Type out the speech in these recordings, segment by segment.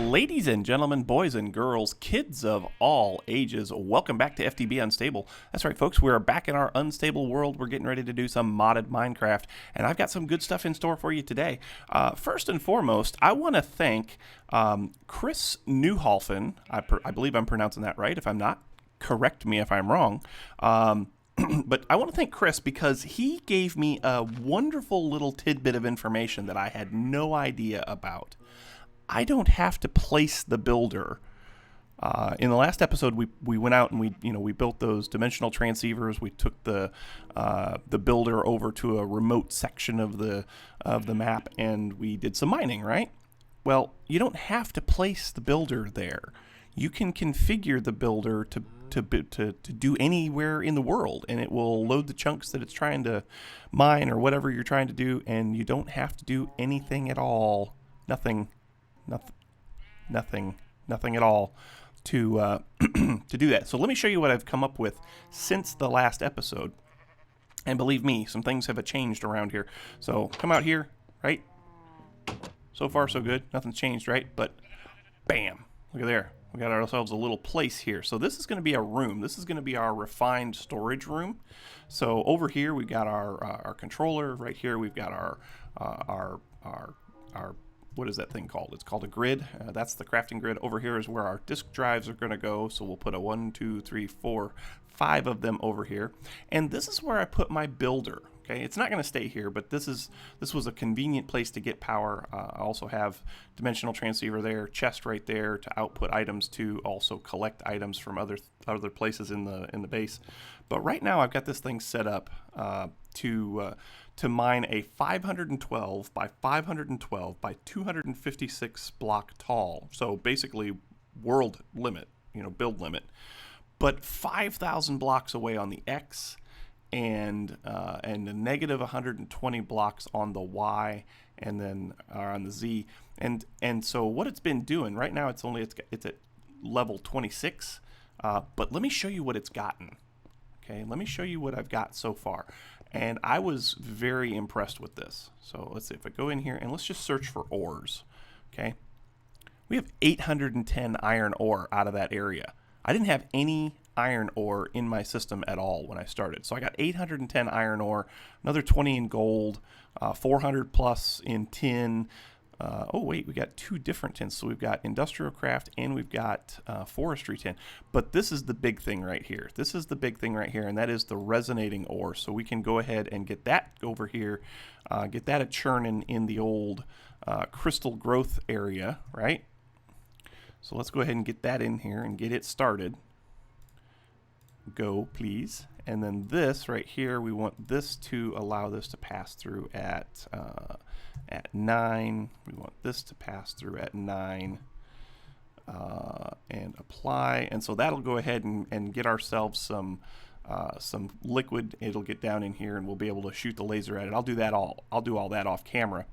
Ladies and gentlemen, boys and girls, kids of all ages, welcome back to FTB Unstable. That's right, folks, we're back in our unstable world. We're getting ready to do some modded Minecraft, and I've got some good stuff in store for you today. First and foremost, I want to thank Chris Newholfen. I believe I'm pronouncing that right. If I'm not, correct me if I'm wrong. But I want to thank Chris because he gave me a wonderful little tidbit of information that I had no idea about. I don't have to place the builder. In the last episode, we went out and we built those dimensional transceivers. We took the builder over to a remote section of the map, and we did some mining. Right? Well, you don't have to place the builder there. You can configure the builder to do anywhere in the world, and it will load the chunks that it's trying to mine or whatever you're trying to do, and you don't have to do anything at all. Nothing at all to to do that. So let me show you what I've come up with since the last episode. And believe me, some things have changed around here. So come out here, right? So far, so good. Nothing's changed, right? But bam, look at there. We got ourselves a little place here. So this is going to be a room. This is going to be our refined storage room. So over here we've got our controller. Right here we've got our what is that thing called? It's called a grid. That's the crafting grid. Over here is where our disk drives are going to go. So we'll put a 1, 2, 3, 4, 5 of them over here. And this is where I put my builder. Okay, it's not going to stay here, but this was a convenient place to get power. I also have dimensional transceiver there, chest right there to output items to, also collect items from other places in the base. But right now I've got this thing set up to mine a 512 by 512 by 256 block tall. So basically world limit, build limit, but 5,000 blocks away on the X, and a negative 120 blocks on the Y, and then on the Z. And so what it's been doing right now, it's at level 26. But let me show you what it's gotten. Okay, let me show you what I've got so far. And I was very impressed with this. So let's see if I go in here and let's just search for ores. Okay, we have 810 iron ore out of that area. I didn't have any iron ore in my system at all when I started. So I got 810 iron ore, another 20 in gold, 400 plus in tin. Oh wait, we got two different tins. So we've got industrial craft and we've got forestry tin. But this is the big thing right here. This is the big thing right here, and that is the resonating ore. So we can go ahead and get that over here, get that a churning in the old crystal growth area, right? So let's go ahead and get that in here and get it started. Go, please. And then this right here, we want this to allow this to pass through at 9. We want this to pass through at 9 and apply. And so that'll go ahead and get ourselves some liquid. It'll get down in here and we'll be able to shoot the laser at it. I'll do all that off camera.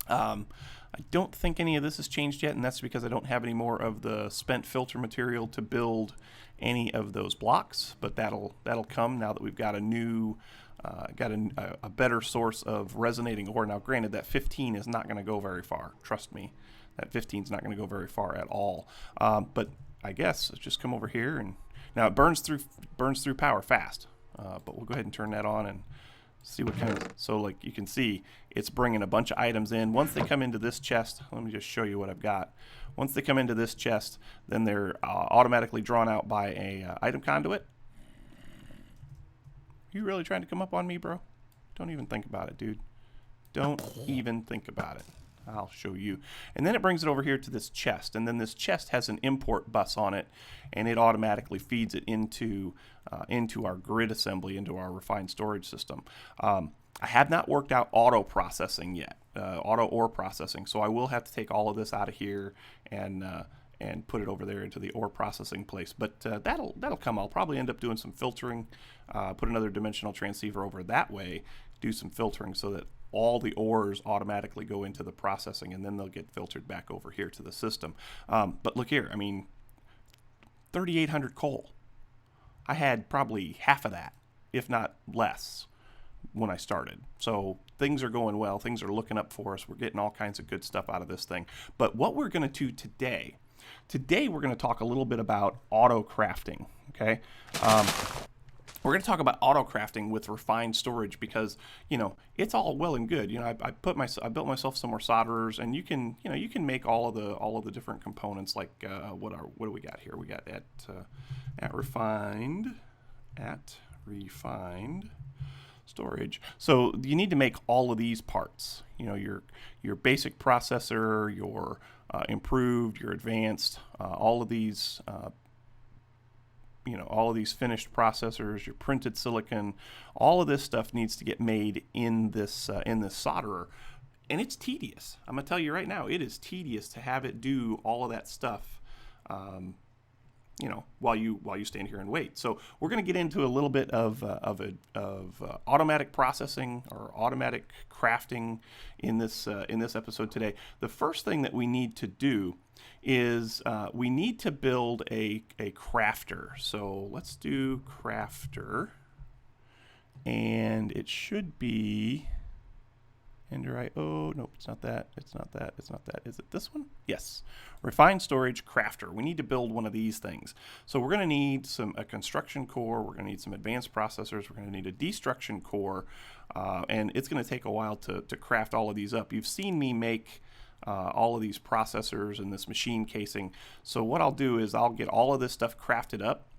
I don't think any of this has changed yet, and that's because I don't have any more of the spent filter material to build any of those blocks, but that'll come now that we've got a new a better source of resonating ore. Now granted, that 15 is not going to go very far, trust me. That 15 is not going to go very far at all. But I guess let's just come over here, and now it burns through power fast, but we'll go ahead and turn that on and see what kind of, so like you can see, it's bringing a bunch of items in. Once they come into this chest, let me just show you what I've got. Once they come into this chest, then they're automatically drawn out by a item conduit. You really trying to come up on me, bro? Don't even think about it, dude. Don't even think about it. I'll show you. And then it brings it over here to this chest, and then this chest has an import bus on it, and it automatically feeds it into our grid assembly, into our refined storage system. I have not worked out auto processing yet, auto ore processing, so I will have to take all of this out of here and put it over there into the ore processing place. But that'll come. I'll probably end up doing some filtering, put another dimensional transceiver over that way, do some filtering so that all the ores automatically go into the processing, and then they'll get filtered back over here to the system. But look here, I mean, 3,800 coal. I had probably half of that, if not less, when I started. So things are going well. Things are looking up for us. We're getting all kinds of good stuff out of this thing. But what we're going to do today we're going to talk a little bit about auto-crafting, okay? We're going to talk about auto-crafting with refined storage because, it's all well and good. I built myself some more solderers, and you can make all of the different components. Like what do we got here? We got at refined storage. So you need to make all of these parts. Your basic processor, your improved, your advanced, all of these. All of these finished processors, your printed silicon, all of this stuff needs to get made in this solderer, and it's tedious. I'm gonna tell you right now, it is tedious to have it do all of that stuff, while you stand here and wait. So we're gonna get into a little bit of automatic processing or automatic crafting in this episode today. The first thing that we need to do is we need to build a crafter. So let's do crafter, and it should be oh no, it's not that, is it this one? Yes, refined storage crafter. We need to build one of these things. So we're going to need a construction core, we're going to need some advanced processors, we're going to need a destruction core, and it's going to take a while to craft all of these up. You've seen me make all of these processors and this machine casing. So what I'll do is I'll get all of this stuff crafted up,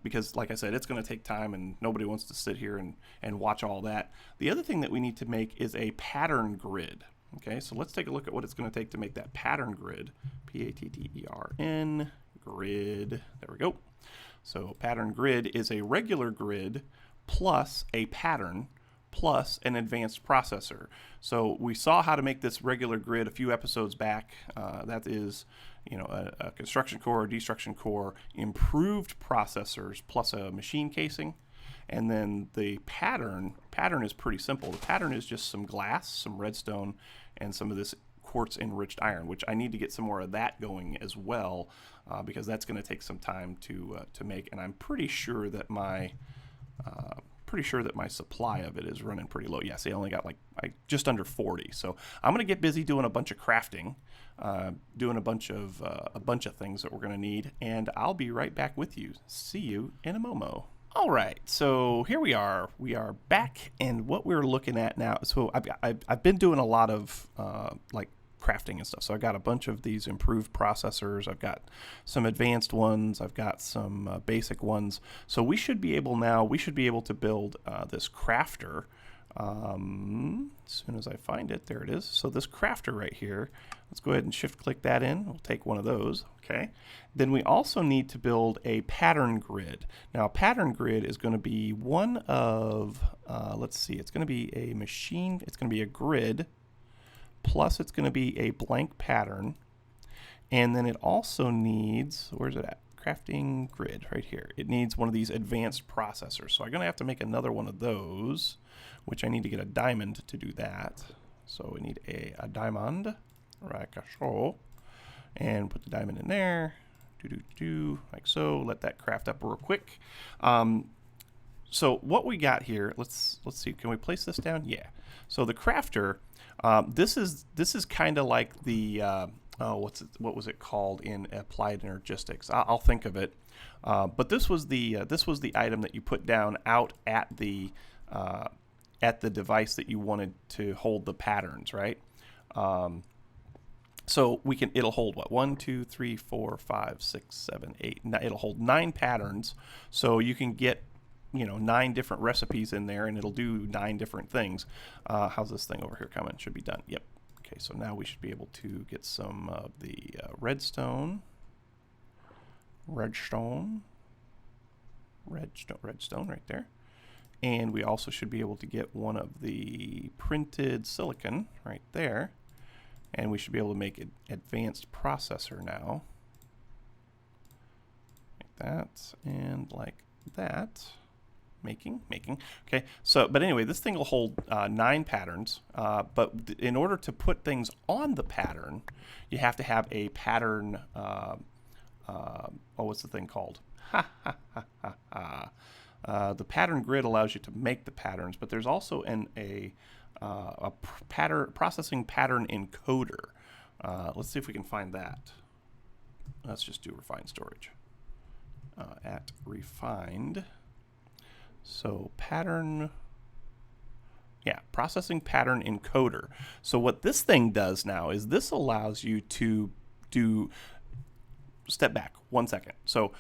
because like I said, it's going to take time and nobody wants to sit here and watch all that. The other thing that we need to make is a pattern grid. Okay, so let's take a look at what it's going to take to make that pattern grid. P-A-T-T-E-R-N grid. There we go. So pattern grid is a regular grid plus a pattern plus an advanced processor. So we saw how to make this regular grid a few episodes back. That is, a construction core, a destruction core, improved processors plus a machine casing. And then the pattern is pretty simple. The pattern is just some glass, some redstone, and some of this quartz enriched iron, which I need to get some more of that going as well, because that's going to take some time to make. And I'm pretty sure that my supply of it is running pretty low. Yeah, see, I only got just under 40. So I'm going to get busy doing a bunch of crafting, doing a bunch of things that we're going to need, and I'll be right back with you. See you in a Momo. All right, so here we are. We are back, and what we're looking at now. So I've been doing a lot of crafting and stuff. So I got a bunch of these improved processors. I've got some advanced ones. I've got some basic ones. So we should be able to build this crafter. As soon as I find it, there it is. So this crafter right here, let's go ahead and shift click that in. We'll take one of those. Okay. Then we also need to build a pattern grid. Now a pattern grid is going to be one of, let's see, it's going to be a machine. It's going to be a grid. Plus it's going to be a blank pattern, and then it also needs, where's it at? Crafting grid right here. It needs one of these advanced processors. So I'm going to have to make another one of those, which I need to get a diamond to do that. So we need a diamond, like so, and put the diamond in there, like so. Let that craft up real quick. So what we got here, let's see, can we place this down? Yeah. So the crafter, this is kind of like the what was it called in applied energistics? I'll think of it. But this was the item that you put down out at the device that you wanted to hold the patterns, right? So it'll hold what? 1, 2, 3, 4, 5, 6, 7, 8. It'll hold 9 patterns. So you can get 9 different recipes in there, and it'll do 9 different things. How's this thing over here coming? Should be done. Yep. Okay, so now we should be able to get some of the redstone right there. And we also should be able to get one of the printed silicon right there. And we should be able to make an advanced processor now. Like that and like that. Making. Okay, so, but anyway, this thing will hold 9 patterns, but in order to put things on the pattern, you have to have a pattern, what's the thing called? The pattern grid allows you to make the patterns, but there's also a processing pattern encoder. Let's see if we can find that. Let's just do refined storage. At refined. So pattern, yeah, processing pattern encoder. So what this thing does now is this allows you to do, step back 1 second. So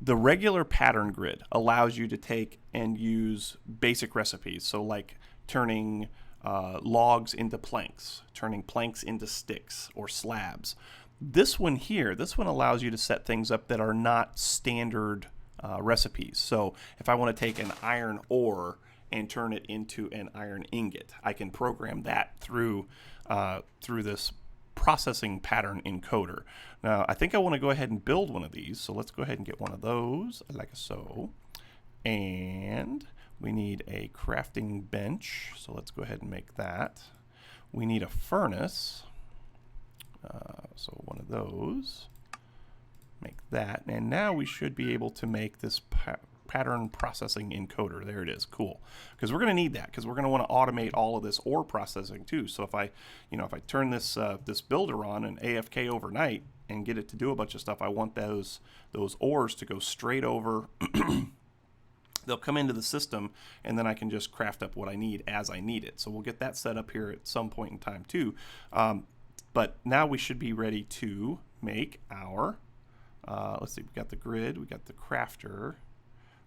the regular pattern grid allows you to take and use basic recipes. So like turning logs into planks, turning planks into sticks or slabs. This one here, this one allows you to set things up that are not standard recipes. So if I want to take an iron ore and turn it into an iron ingot, I can program that through this processing pattern encoder. Now I think I want to go ahead and build one of these, so let's go ahead and get one of those like so. And we need a crafting bench, so let's go ahead and make that. We need a furnace, so one of those, make that, and now we should be able to make this pattern processing encoder. There it is. Cool, because we're going to need that, because we're going to want to automate all of this ore processing too. So if I turn this this builder on and AFK overnight and get it to do a bunch of stuff, I want those ores to go straight over. They'll come into the system, and then I can just craft up what I need as I need it. So we'll get that set up here at some point in time too. But now we should be ready to make our, let's see, we got the grid, we got the crafter.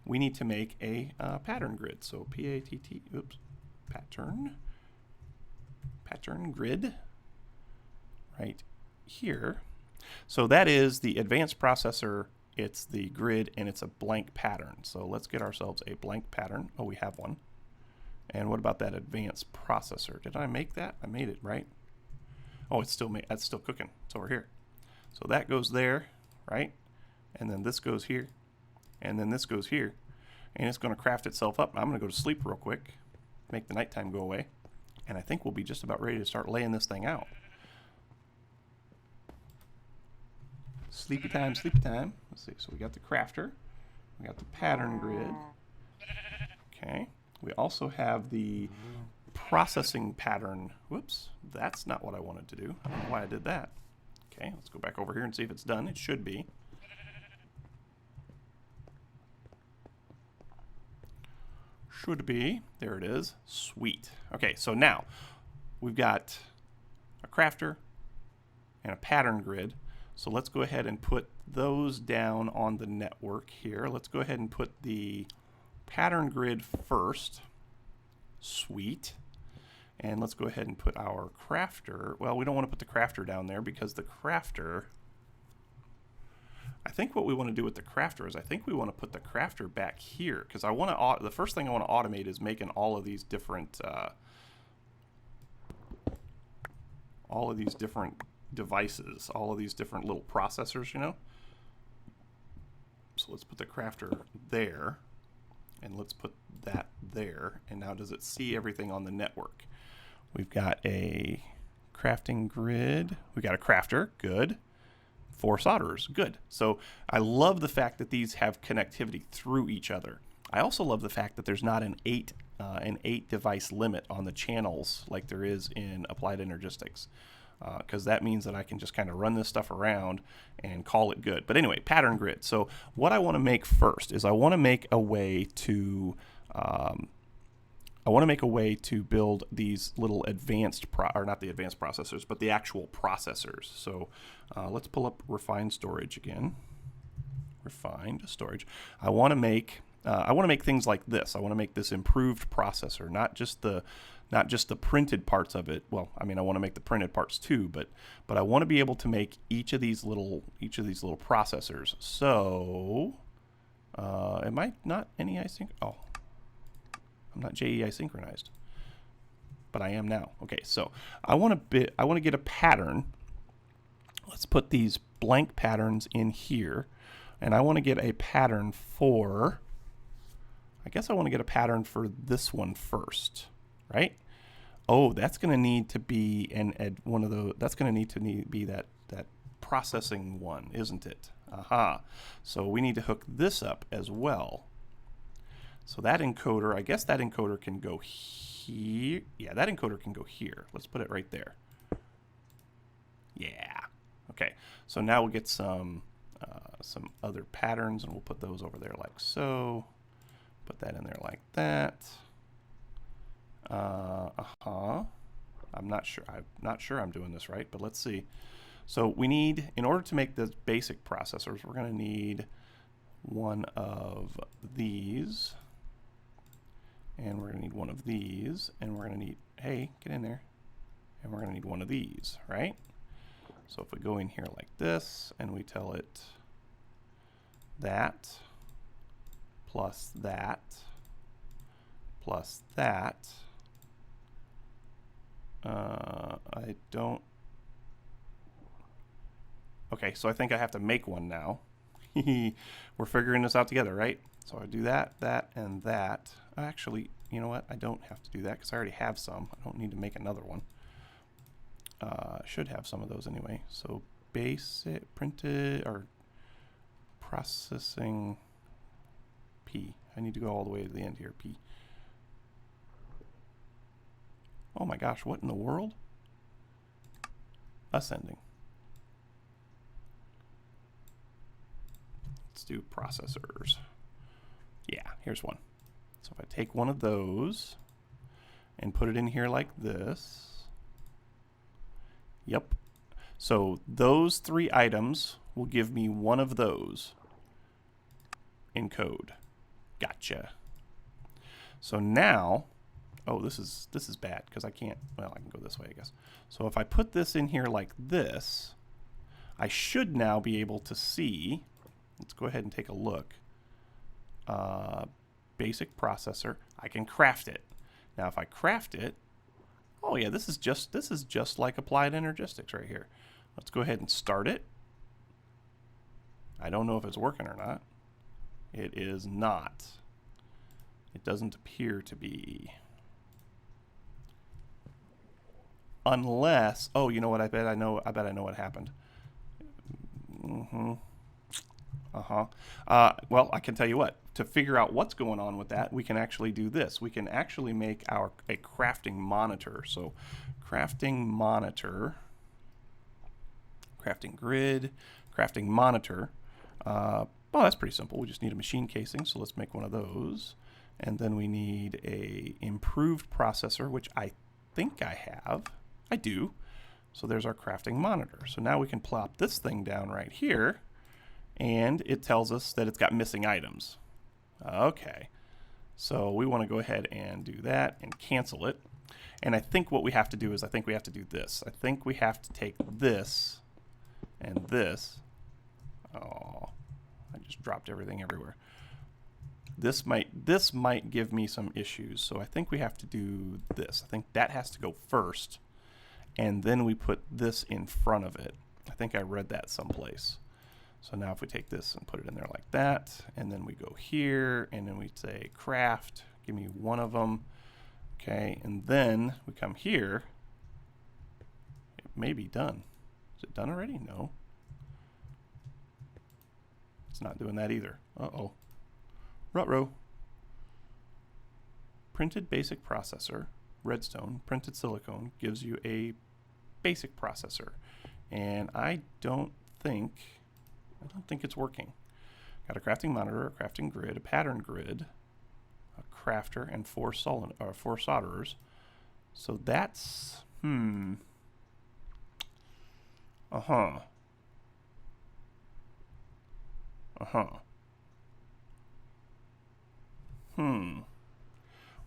We need to make a pattern grid. So P-A-T-T, oops, pattern grid right here. So that is the advanced processor. It's the grid, and it's a blank pattern. So let's get ourselves a blank pattern. Oh, we have one. And what about that advanced processor? Did I make that? I made it, right? Oh, it's still that's still cooking. It's over here. So that goes there, right? And then this goes here, and then this goes here, and it's going to craft itself up. I'm going to go to sleep real quick, make the nighttime go away, and I think we'll be just about ready to start laying this thing out. Sleepy time, sleepy time. Let's see, so we got the crafter, we got the pattern grid. Okay, we also have the processing pattern. Whoops, that's not what I wanted to do. I don't know why I did that. Okay, let's go back over here and see if it's done. It should be. Should be. There it is. Sweet. Okay, so now we've got a crafter and a pattern grid. So let's go ahead and put those down on the network here. Let's go ahead and put the pattern grid first. Sweet. And let's go ahead and put our crafter. Well, we don't want to put the crafter down there because the crafter, I think what we want to do with the crafter is I think we want to put the crafter back here, because I want to, the first thing I want to automate is making all of these different devices, all of these different little processors, you know. So let's put the crafter there, and let's put that there. And now does it see everything on the network? We've got a crafting grid. We got a crafter, good. 4 solderers, good. So I love the fact that these have connectivity through each other. I also love the fact that there's not an 8 device limit on the channels like there is in Applied Energistics, because that means that I can just kind of run this stuff around and call it good. But anyway, pattern grid. So what I want to make first is I want to make a way to build these little advanced, or not the advanced processors, but the actual processors. So let's pull up refined storage again. Refined storage. I want to make things like this. I want to make this improved processor, not just the printed parts of it. Well, I mean, I want to make the printed parts too, but I want to be able to make each of these little processors. So, am I not NEI sync? Oh, I'm not JEI synchronized, but I am now. Okay, so I want to get a pattern. Let's put these blank patterns in here, and I want to get a pattern for. I guess I want to get a pattern for this one first, right? Oh, that's going to need to be one of those. That's going to need to be that processing one, isn't it? Aha. So we need to hook this up as well. So that encoder, I guess that encoder can go here. Yeah, that encoder can go here. Let's put it right there. Yeah. Okay, so now we'll get some other patterns, and we'll put those over there like so. Put that in there like that. I'm not sure I'm doing this right, but let's see. So we need, in order to make the basic processors, we're going to need one of these, and we're going to need one of these, and we're going to need, hey, get in there, and we're going to need one of these, right? So if we go in here like this, and we tell it that, plus that, plus that, I don't, okay, so I think I have to make one now. We're figuring this out together, right? So I do that, that, and that. Actually, you know what? I don't have to do that because I already have some. I don't need to make another one. I should have some of those anyway. So basic, printed, or processing P. I need to go all the way to the end here, P. Oh my gosh, what in the world? Ascending. Let's do processors. Yeah, here's one. So if I take one of those and put it in here like this. Yep. So those 3 items will give me one of those in code. Gotcha. So now, oh, this is bad because I can't, well, I can go this way, I guess. So if I put this in here like this, I should now be able to see, let's go ahead and take a look. Basic processor, I can craft it. Now if I craft it, oh yeah, this is just like applied energistics right here. Let's go ahead and start it. I don't know if it's working or not. It is not. It doesn't appear to be. Unless, oh, you know what? I bet I know what happened. Well, I can tell you what. To figure out what's going on with that, we can actually do this. We can actually make a crafting monitor. So, crafting monitor, crafting grid, crafting monitor. Well, that's pretty simple. We just need a machine casing. So let's make one of those. And then we need a improved processor, which I think I have. I do. So there's our crafting monitor. So now we can plop this thing down right here, and it tells us that it's got missing items. Okay. So we want to go ahead and do that and cancel it. And I think what we have to do is I think we have to do this. I think we have to take this and this. Oh, I just dropped everything everywhere. This might give me some issues. So I think we have to do this. I think that has to go first, and then we put this in front of it. I think I read that someplace. So now if we take this and put it in there like that, and then we go here, and then we say craft, give me one of them. Okay, and then we come here. It may be done. Is it done already? No. It's not doing that either. Uh-oh. Ruh-roh. Printed basic processor, redstone, printed silicone gives you a basic processor. And I don't think it's working. Got a crafting monitor, a crafting grid, a pattern grid, a crafter, and 4 solderers. So that's,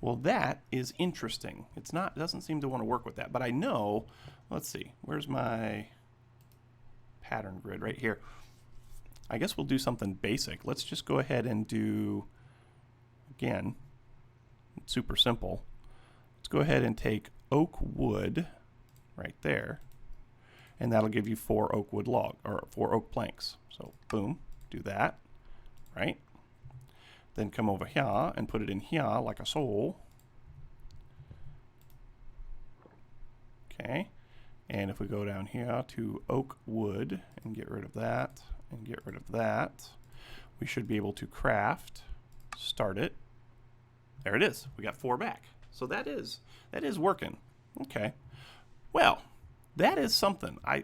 Well, that is interesting. It doesn't seem to want to work with that, but I know, let's see, where's my pattern grid? Right here. I guess we'll do something basic. Let's just go ahead and do, again, it's super simple. Let's go ahead and take oak wood right there, and that'll give you 4 oak wood log, or 4 oak planks. So boom, do that, right? Then come over here and put it in here like a soul. Okay, and if we go down here to oak wood and get rid of that and get rid of that, we should be able to craft, start it, there it is. We got 4 back. So that is working. Okay. Well, that is something. I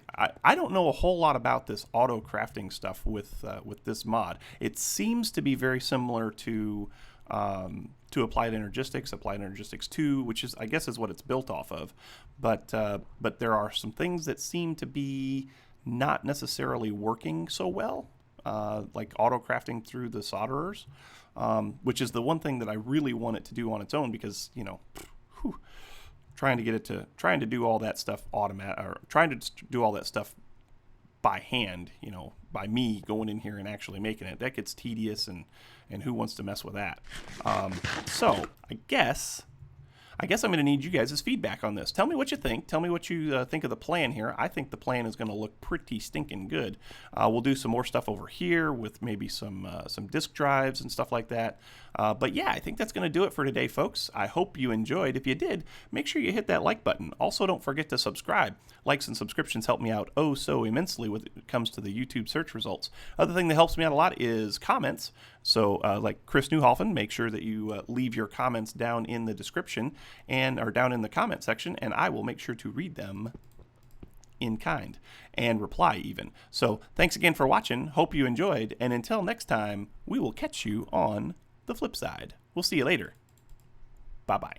don't know a whole lot about this auto crafting stuff with this mod. It seems to be very similar to Applied Energistics 2, which is, I guess, is what it's built off of. But there are some things that seem to be not necessarily working so well, like auto crafting through the solderers, which is the one thing that I really want it to do on its own, because, you know, trying to do all that stuff trying to do all that stuff by hand, you know, by me going in here and actually making it, that gets tedious, and who wants to mess with that? So I guess I'm going to need you guys' feedback on this. Tell me what you think. Tell me what you think of the plan here. I think the plan is going to look pretty stinking good. We'll do some more stuff over here with maybe some disk drives and stuff like that. But yeah, I think that's going to do it for today, folks. I hope you enjoyed. If you did, make sure you hit that like button. Also, don't forget to subscribe. Likes and subscriptions help me out oh so immensely when it comes to the YouTube search results. Other thing that helps me out a lot is comments. So like Chris Newhoffen, make sure that you leave your comments down in the description or down in the comment section, and I will make sure to read them in kind and reply even. So thanks again for watching. Hope you enjoyed, and until next time, we will catch you on the flip side. We'll see you later. Bye-bye.